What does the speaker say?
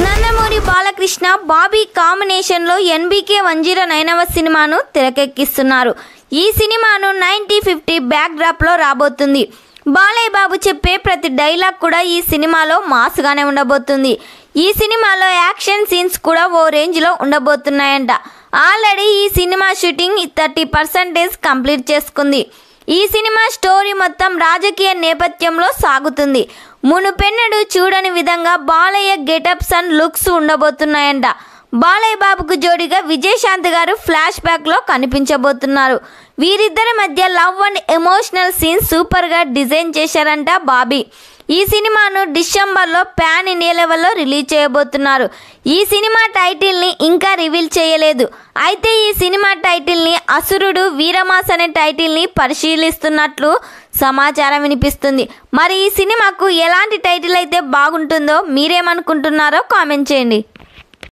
నందమూరి బాలకృష్ణ బాబీ కాంబినేషన్లో ఎన్బీకే 109వ సినిమాను తెరకెక్కిస్తున్నారు. ఈ సినిమాను 90-50 బ్యాక్డ్రాప్లో రాబోతుంది. బాలయ్య బాబు చెప్పే ప్రతి డైలాగ్ కూడా ఈ సినిమాలో మాస్గానే ఉండబోతుంది. ఈ సినిమాలో యాక్షన్ సీన్స్ కూడా ఓ రేంజ్లో ఉండబోతున్నాయంట. ఆల్రెడీ ఈ సినిమా షూటింగ్ 30% కంప్లీట్ చేసుకుంది. ఈ సినిమా స్టోరీ మొత్తం రాజకీయ నేపథ్యంలో సాగుతుంది. మునుపెన్నడూ చూడని విధంగా బాలయ్య గెటప్స్ అండ్ లుక్స్ ఉండబోతున్నాయంట. బాలయ్య బాబుకు జోడిగా విజయశాంతి గారు ఫ్లాష్ బ్యాక్లో కనిపించబోతున్నారు. వీరిద్దరి మధ్య లవ్ అండ్ ఎమోషనల్ సీన్స్ సూపర్గా డిజైన్ చేశారంట బాబీ. ఈ సినిమాను డిసెంబర్లో పాన్ ఇండియా లెవెల్లో రిలీజ్ చేయబోతున్నారు. ఈ సినిమా టైటిల్ని ఇంకా రివీల్ చేయలేదు. అయితే ఈ సినిమా టైటిల్ని అసురుడు వీరమాస్ అనే టైటిల్ని పరిశీలిస్తున్నట్లు సమాచారం వినిపిస్తుంది. మరి ఈ సినిమాకు ఎలాంటి టైటిల్ అయితే బాగుంటుందో మీరేమనుకుంటున్నారో కామెంట్ చేయండి.